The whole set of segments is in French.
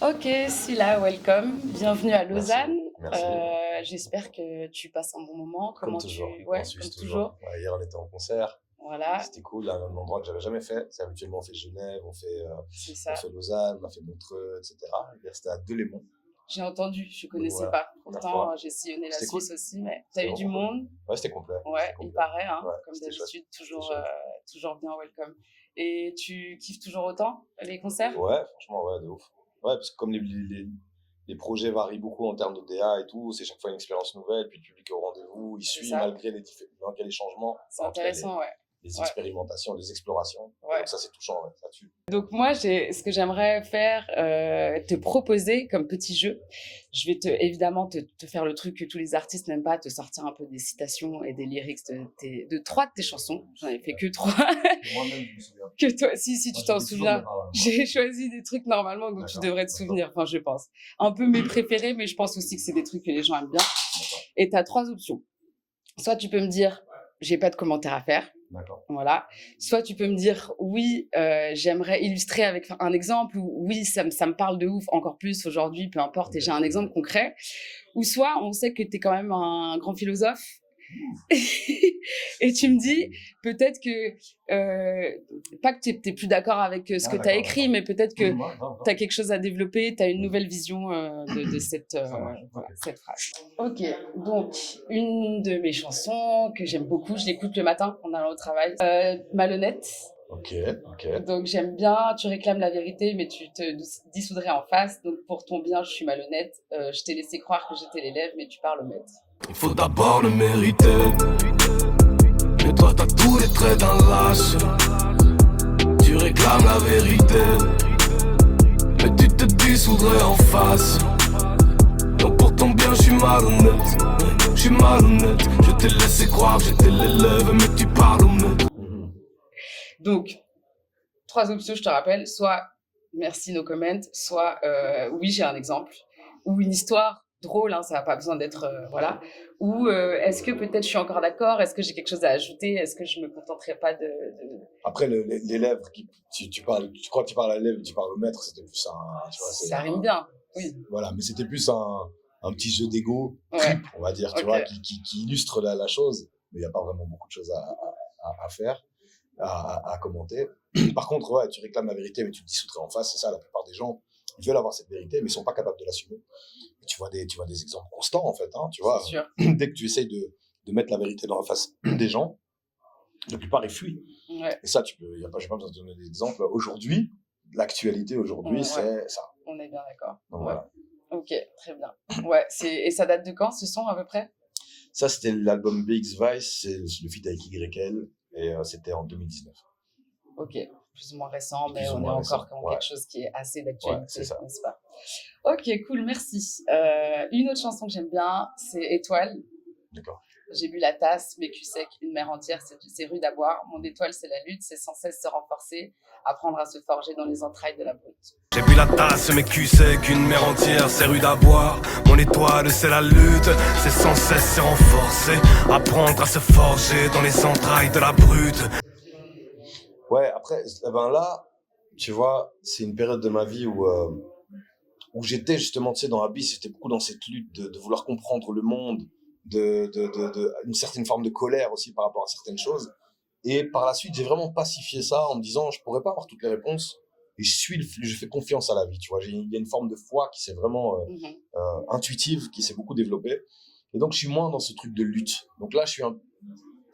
Ok, Silla, welcome. Bienvenue à Merci, Lausanne. merci. J'espère que tu passes un bon moment. Comme Comment tu... toujours, en Ouais, comme Suisse toujours. toujours. Ouais, hier, on était en concert. Voilà, C'était cool, un endroit que j'avais jamais fait. C'est habituellement, on fait Genève, c'est on ça. fait Lausanne, on a fait Montreux, etc. Hier, c'était à Delémont. J'ai entendu, je Donc connaissais voilà, pas. première Pourtant, fois. j'ai sillonné la C'était cool. Suisse aussi, mais t'as C'était eu du vraiment cool. monde. Ouais, c'était complet. Ouais, C'était il complet. paraît, hein, Ouais, comme c'était chouette. d'habitude, C'était toujours, chouette. toujours bien welcome. Et tu kiffes toujours autant les concerts? Ouais, franchement, ouais, de ouf. Ouais, parce que comme les projets varient beaucoup en termes de DA et tout, c'est chaque fois une expérience nouvelle, puis le public est au rendez-vous, il C'est suit ça. malgré les changements, C'est en tout cas intéressant, ouais. les Ouais, expérimentations, les explorations. Et ouais. donc ça, c'est touchant, ouais, ça tue. Donc moi, ce que j'aimerais faire, te proposer comme petit jeu. Je vais évidemment te faire le truc que tous les artistes n'aiment pas, te sortir un peu des citations et des lyrics de trois de tes chansons. J'en ai fait que trois. Moi-même, je me souviens. Que toi, si tu Moi, t'en j'oublie toujours mes souviens, paroles, moi. j'ai choisi des trucs normalement dont tu D'accord, devrais te d'accord, souvenir. Enfin, je pense. Un peu mes préférés, mais je pense aussi que c'est des trucs que les gens aiment bien. d'accord, Et tu as trois options. Soit tu peux me dire, j'ai pas de commentaire à faire. d'accord. Voilà. Soit tu peux me dire, oui, j'aimerais illustrer avec un exemple, ou oui, ça me parle de ouf, encore plus aujourd'hui, peu importe, et Ok. j'ai un exemple concret. Ou soit on sait que tu es quand même un grand philosophe, et tu me dis, peut-être que, pas que tu n'es plus d'accord avec ce Ah, que tu as d'accord, écrit, d'accord. mais peut-être que Ouais, grave, tu as grave. quelque chose à développer, tu as une Mm. nouvelle vision de cette, Ça marche. voilà, Ok. cette phrase. Ok, donc une de mes chansons que j'aime beaucoup, je l'écoute le matin en allant au travail, Malhonnête. Ok, ok. Donc j'aime bien, tu réclames la vérité, mais tu te dissoudrais en face. Donc pour ton bien, je suis malhonnête. Je t'ai laissé croire que j'étais l'élève, mais tu parles au maître. Il faut d'abord le mériter. Mais toi t'as tous les traits d'un lâche. Tu réclames la vérité, mais tu te dissoudrais en face. Donc pour ton bien je suis malhonnête. Je suis malhonnête. Je t'ai laissé croire que j'étais l'élève, mais tu parles au maître. Mhm. Donc trois options, je te rappelle, soit merci, no comment, soit oui, j'ai un exemple, ou une histoire drôle, hein, ça n'a pas besoin d'être, voilà, ou est-ce que peut-être je suis encore d'accord, est-ce que j'ai quelque chose à ajouter, est-ce que je me contenterai pas de... Après, l'élève, tu parles, tu crois que tu parles à l'élève, tu parles au maître, c'était plus un, tu vois, c'est Ça rime bien, oui. voilà, mais c'était plus un petit jeu d'ego, Ouais, on va dire, tu ok. vois, qui illustre la chose, mais il n'y a pas vraiment beaucoup de choses à faire, à commenter. Par contre, ouais, tu réclames la vérité, mais tu te dissoudrais en face, c'est ça, la plupart des gens, ils veulent avoir cette vérité, mais ils sont pas capables de l'assumer. Et tu vois des exemples constants, en fait, hein, tu vois, C'est sûr. dès que tu essayes de mettre la vérité dans la face des gens, la plupart ils fuient. Ouais, Et ça, j'ai pas besoin de donner d'exemple. Aujourd'hui, l'actualité aujourd'hui, ouais, c'est ça. on est bien d'accord. Donc Ouais. voilà. Ok, très bien. Ouais, et ça date de quand ce son à peu près? Ça, c'était l'album BX Vice, c'est le feat avec YL, et c'était en 2019. Ok, plus ou moins récent, mais Plus ou on est moins encore récent, dans ouais. quelque chose qui est assez Ouais, d'actualité, c'est ça. n'est-ce pas? Ok, cool, merci. Une autre chanson que j'aime bien, c'est Étoile. D'accord. J'ai bu la tasse, mes culs secs, une mer entière, c'est rude à boire. Mon étoile, c'est la lutte, c'est sans cesse se renforcer, apprendre à se forger dans les entrailles de la brute. J'ai bu la tasse, mes culs secs, une mer entière, c'est rude à boire. Mon étoile, c'est la lutte, c'est sans cesse se renforcer, apprendre à se forger dans les entrailles de la brute. Ouais, après, ben là, tu vois, c'est une période de ma vie où j'étais justement, tu sais, dans Abyss, j'étais beaucoup dans cette lutte de vouloir comprendre le monde, une certaine forme de colère aussi par rapport à certaines choses. Et par la suite, j'ai vraiment pacifié ça en me disant, je pourrais pas avoir toutes les réponses. Et je fais confiance à la vie, tu vois. Il y a une forme de foi qui s'est vraiment intuitive, qui s'est beaucoup développée. Et donc, je suis moins dans ce truc de lutte. Donc là,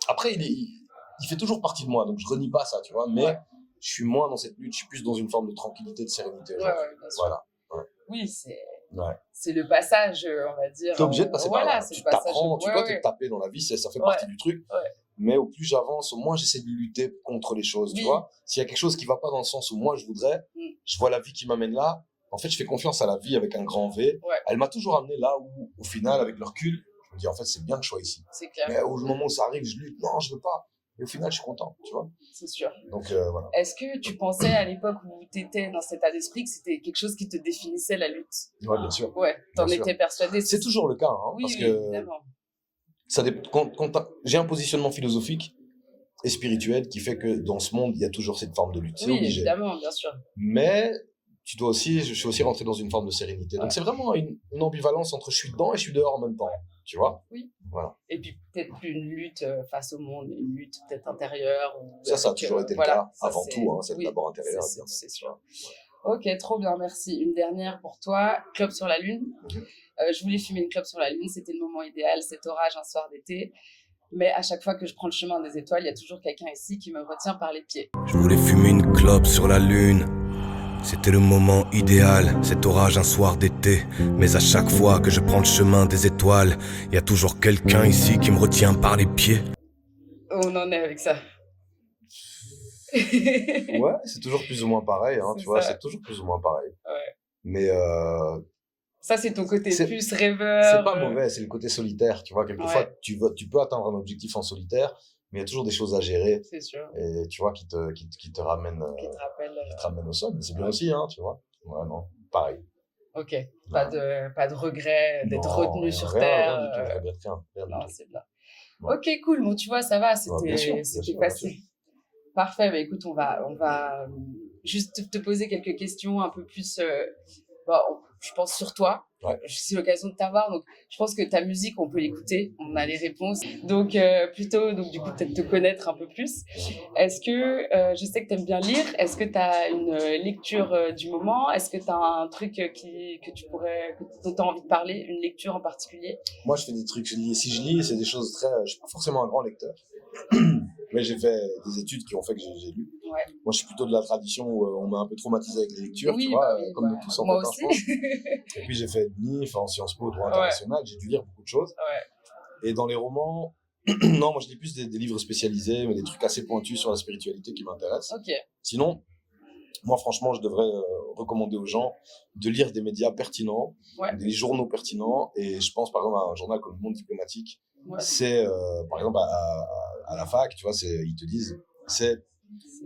après, il fait toujours partie de moi, donc je renie pas ça, tu vois. Mais Ouais. je suis moins dans cette lutte, je suis plus dans une forme de tranquillité, de sérénité Ouais, aujourd'hui. ouais, bien sûr. Voilà. Ouais. Oui, Ouais. c'est le passage, on va dire. T'es obligé de passer par voilà, là. c'est Tu le passage. t'apprends, tu Ouais, dois ouais. te taper dans la vie, ça fait Ouais. partie du truc. Ouais. Mais au plus j'avance, au moins j'essaie de lutter contre les choses, Oui. tu vois. S'il y a quelque chose qui va pas dans le sens où moi je voudrais, je vois la vie qui m'amène là. En fait, je fais confiance à la vie avec un grand V. Ouais. Elle m'a toujours amené là où, au final, avec le recul, je me dis en fait, c'est bien que je sois ici. C'est clair, Mais au moment où ça arrive, je lutte. Non, je veux pas. Et au final, je suis content, tu vois. c'est sûr. Donc voilà. Est-ce que tu pensais à l'époque où tu étais dans cet état d'esprit que c'était quelque chose qui te définissait la lutte? Ouais, bien sûr. Ouais, t'en Bien sûr. étais persuadé. C'est toujours le cas, hein, Oui, parce oui, que évidemment. ça j'ai un positionnement philosophique et spirituel qui fait que dans ce monde, il y a toujours cette forme de lutte. C'est Oui, obligé. évidemment, bien sûr. Mais je suis aussi rentré dans une forme de sérénité. Donc, c'est vraiment une ambivalence entre je suis dedans et je suis dehors en même temps. Tu vois? Oui. Voilà. Et puis peut-être plus une lutte face au monde, mais une lutte peut-être intérieure. Ça a toujours été le cas, avant tout, hein, c'est d'abord intérieur. C'est sûr. Ok, trop bien, merci. Une dernière pour toi, clope sur la lune. Je voulais fumer une clope sur la lune, c'était le moment idéal, cet orage un soir d'été. Mais à chaque fois que je prends le chemin des étoiles, il y a toujours quelqu'un ici qui me retient par les pieds. Je voulais fumer une clope sur la lune. C'était le moment idéal, cet orage un soir d'été. Mais à chaque fois que je prends le chemin des étoiles, il y a toujours quelqu'un ici qui me retient par les pieds. On en est avec ça. Ouais, c'est toujours plus ou moins pareil, hein, tu vois, c'est toujours plus ou moins pareil. Ouais. Mais ça, c'est ton côté plus rêveur. C'est pas mauvais, c'est le côté solitaire, tu vois. Quelquefois, tu peux atteindre un objectif en solitaire, mais il y a toujours des choses à gérer. C'est sûr. Et tu vois, qui te ramènent, qui te ramènent au sol. Mais c'est bien aussi, hein, tu vois. Ouais, non, pareil. Ok, pas de regret d'être retenu sur Terre. Rien non, c'est bien. Ouais. Ok, cool. Bon, tu vois, ça va, c'était facile. Parfait, bah écoute, on va juste te poser quelques questions un peu plus, je pense, sur toi. Ouais. C'est l'occasion de t'avoir, donc je pense que ta musique, on peut l'écouter, on a les réponses. Donc, du coup, peut-être te connaître un peu plus. Est-ce que, je sais que tu aimes bien lire, est-ce que tu as une lecture du moment? Est-ce que tu as un truc dont tu as envie de parler, une lecture en particulier? Moi, je fais des trucs, si je lis, c'est des choses je suis pas forcément un grand lecteur. Mais j'ai fait des études qui ont fait que j'ai lu. Ouais. Moi, je suis plutôt de la tradition où on m'a un peu traumatisé avec les lectures, tu vois, comme nous tous en moi fait, aussi. je pense. Et puis, j'ai fait NIF en Sciences Po, droit international, j'ai dû lire beaucoup de choses. Ouais. Et dans les romans, non, moi, je lis plus des livres spécialisés, mais des trucs assez pointus sur la spiritualité qui m'intéressent. Ok. Sinon, moi, franchement, je devrais recommander aux gens de lire des médias pertinents, des journaux pertinents. Et je pense, par exemple, à un journal comme Le Monde Diplomatique. C'est, par exemple, à la fac, tu vois, ils te disent, c'est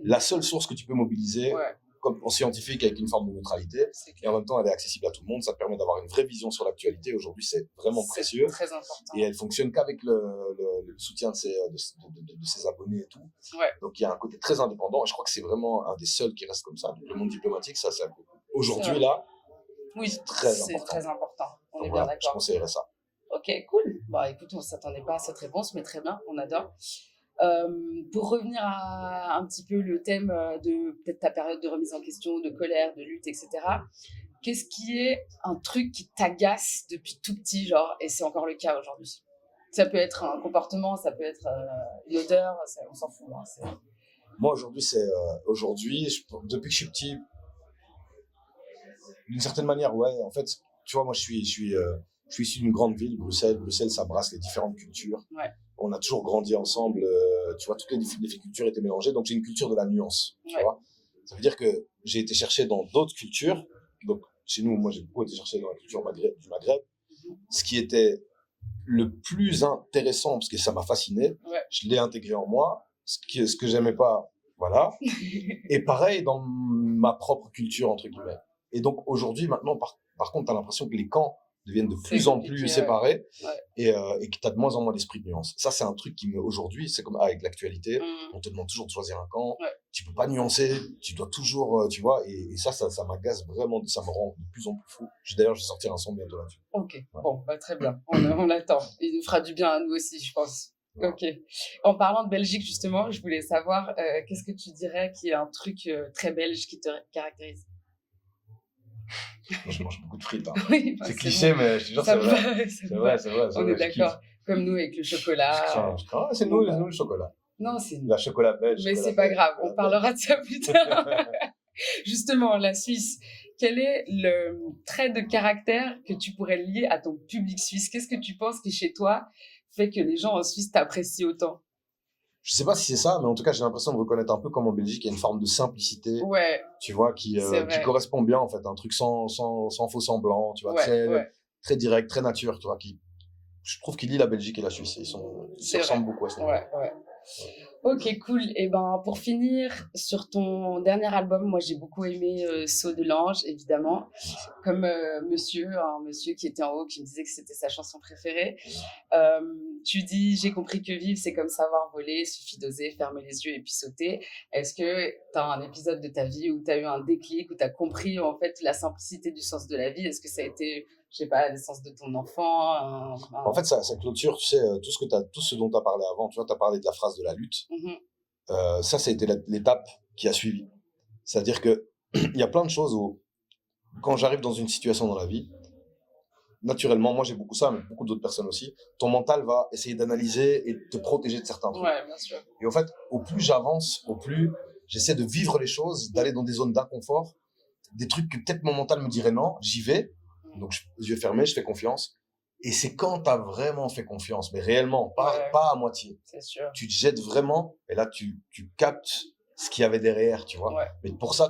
la seule source que tu peux mobiliser comme en scientifique avec une forme de neutralité. Et en même temps, elle est accessible à tout le monde. Ça te permet d'avoir une vraie vision sur l'actualité. Aujourd'hui, c'est vraiment précieux. C'est très important. Et elle fonctionne qu'avec le soutien de ses abonnés et tout. Ouais. Donc, il y a un côté très indépendant. Et je crois que c'est vraiment un des seuls qui reste comme ça. Donc, Le Monde Diplomatique, ça, c'est aujourd'hui, là, c'est très important. On est bien d'accord. Je conseillerais ça. Ok, cool. Bah, écoute, on ne s'attendait pas à cette réponse, mais très bien, on adore. Pour revenir à un petit peu le thème de peut-être ta période de remise en question, de colère, de lutte, etc. Qu'est-ce qui est un truc qui t'agace depuis tout petit, genre, et c'est encore le cas aujourd'hui? Ça peut être un comportement, ça peut être une odeur, on s'en fout. Hein, Moi, aujourd'hui, depuis que je suis petit, d'une certaine manière, ouais, en fait, tu vois, moi, je suis issu d'une grande ville, Bruxelles. Bruxelles, ça brasse les différentes cultures. Ouais. On a toujours grandi ensemble, tu vois, toutes les cultures étaient mélangées, donc j'ai une culture de la nuance, tu vois. Ça veut dire que j'ai été chercher dans d'autres cultures, donc chez nous, moi j'ai beaucoup été chercher dans la culture du Maghreb, ce qui était le plus intéressant, parce que ça m'a fasciné, je l'ai intégré en moi, ce que j'aimais pas, voilà, et pareil dans ma propre culture, entre guillemets. Et donc aujourd'hui, maintenant, par contre, tu as l'impression que les camps deviennent de plus en plus séparés et que tu as de moins en moins d'esprit de nuance. Ça, c'est un truc qui aujourd'hui, c'est comme avec l'actualité, on te demande toujours de choisir un camp, tu peux pas nuancer, tu dois toujours, tu vois, et ça m'agace vraiment, ça me rend de plus en plus fou. D'ailleurs, je vais sortir un son bientôt là-dessus. Ok, bon, très bien, on attend. Il nous fera du bien à nous aussi, je pense. Ouais. Ok. En parlant de Belgique, justement, je voulais savoir, qu'est-ce que tu dirais qui est un truc très belge qui te caractérise? Moi, je mange beaucoup de frites. Hein. Oui, c'est cliché, mais je te jure, c'est vrai. C'est vrai. On est d'accord. Comme nous avec le chocolat. C'est nous le chocolat. Non, c'est nous. La chocolat belge. Mais c'est pas grave, on parlera de ça plus tard. Justement, la Suisse, quel est le trait de caractère que tu pourrais lier à ton public suisse? Qu'est-ce que tu penses qui, chez toi, fait que les gens en Suisse t'apprécient autant? Je sais pas si c'est ça, mais en tout cas, j'ai l'impression de reconnaître un peu comme en Belgique, il y a une forme de simplicité, tu vois, qui correspond bien, en fait, un truc sans faux semblant, tu vois, très direct, très nature, tu vois, je trouve qu'il lie la Belgique et la Suisse, ils se ressemblent beaucoup à ce niveau. Ouais. Ok, cool. Et ben, pour finir, sur ton dernier album, moi j'ai beaucoup aimé Saut de l'ange, évidemment, comme un monsieur qui était en haut, qui me disait que c'était sa chanson préférée. Tu dis, j'ai compris que vivre, c'est comme savoir voler, suffit d'oser, fermer les yeux et puis sauter. Est-ce que tu as un épisode de ta vie où tu as eu un déclic, où tu as compris en fait la simplicité du sens de la vie? Est-ce que ça a été, je sais pas, la naissance de ton enfant? En fait, ça clôture, tu sais, tout ce dont tu as parlé avant. Tu vois, tu as parlé de la phrase de la lutte. Ça a été l'étape qui a suivi. C'est-à-dire que il y a plein de choses où, quand j'arrive dans une situation dans la vie, naturellement, moi j'ai beaucoup ça, mais beaucoup d'autres personnes aussi, ton mental va essayer d'analyser et de te protéger de certains trucs. Ouais, bien sûr. Et en fait, au plus j'avance, au plus j'essaie de vivre les choses, d'aller dans des zones d'inconfort, des trucs que peut-être mon mental me dirait non, j'y vais. Donc, les yeux fermés, je fais confiance. Et c'est quand tu as vraiment fait confiance, mais réellement, pas à moitié. C'est sûr. Tu te jettes vraiment, et là, tu captes ce qu'il y avait derrière, tu vois. Ouais. Mais pour ça,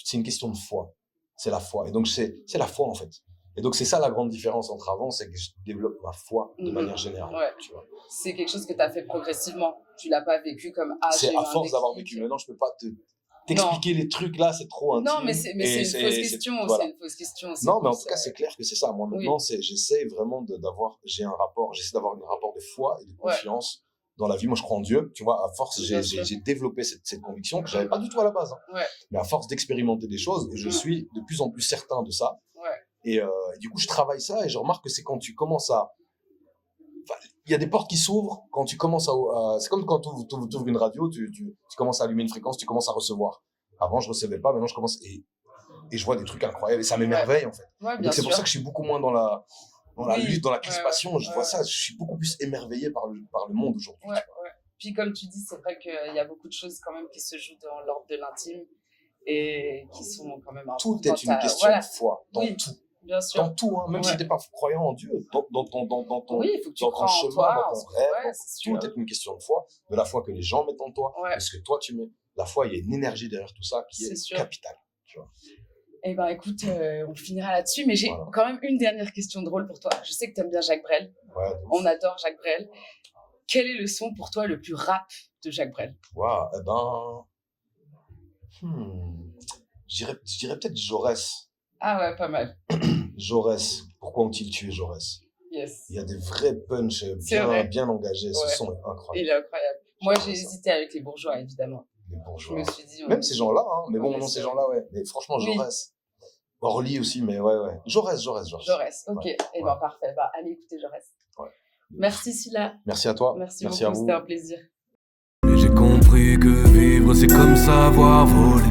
c'est une question de foi. C'est la foi. Et donc, c'est la foi, en fait. Et donc, c'est ça la grande différence entre avant, c'est que je développe ma foi de manière générale. Ouais. Tu vois. C'est quelque chose que tu as fait progressivement. Tu l'as pas vécu comme c'est à force d'avoir vécu. Maintenant, je peux pas t'expliquer les trucs là, c'est trop intime. Non, mais c'est une fausse question. Voilà. C'est une fausse question. Non, mais en tout cas, c'est clair que c'est ça. Moi, maintenant, j'essaie vraiment j'essaie d'avoir un rapport de foi et de confiance dans la vie. Moi, je crois en Dieu. Tu vois, à force, j'ai développé cette conviction que j'avais pas du tout à la base. Hein. Ouais. Mais à force d'expérimenter des choses, je suis de plus en plus certain de ça. Ouais. Et du coup, je travaille ça et je remarque que c'est quand tu commences à... Enfin, il y a des portes qui s'ouvrent quand tu commences à... C'est comme quand tu ouvres une radio, tu commences à allumer une fréquence, tu commences à recevoir. Avant, je recevais pas, maintenant je commence... Et je vois des trucs incroyables et ça m'émerveille en fait. Ouais, donc c'est pour ça que je suis beaucoup moins dans la lutte, dans la crispation. Je vois ça, je suis beaucoup plus émerveillé par le monde aujourd'hui. Ouais. Puis comme tu dis, c'est vrai qu'il y a beaucoup de choses quand même qui se jouent dans l'ordre de l'intime et qui sont quand même... Tout est une question de foi, dans tout. Bien sûr. Dans tout, hein. Même si t'es pas croyant en Dieu, dans ton il faut que tu crois chemin, en toi, dans ton rêve, tout est une question de foi, de la foi que les gens mettent en toi, de ce que toi tu mets. La foi, il y a une énergie derrière tout ça qui est capitale. Tu vois. Eh ben écoute, on finira là-dessus, mais j'ai quand même une dernière question drôle pour toi. Je sais que tu aimes bien Jacques Brel. Ouais, on adore Jacques Brel. Quel est le son pour toi le plus rap de Jacques Brel? Waouh, je dirais peut-être Jaurès. Ah ouais, pas mal. Jaurès. Pourquoi ont-ils tué Jaurès? Yes. Il y a des vrais punchs bien engagés. Ce son est incroyable. Il est incroyable. Moi, j'ai hésité avec les bourgeois, évidemment. Les bourgeois. Je me suis dit... Même ces gens-là, hein. Mais bon, non, ces gens-là, ouais. Mais franchement, Jaurès. Orly aussi, mais ouais. Jaurès. Ok. Et ben parfait. Allez écouter Jaurès. Ouais. Merci, Sylla. Merci à toi. Merci beaucoup, à vous. C'était un plaisir. Et j'ai compris que vivre, c'est comme savoir voler.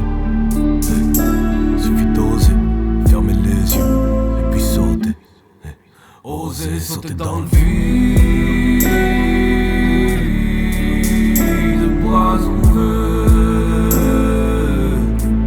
Suffit d'oser, fermer les yeux et puis sauter. Oser sauter dans le vide.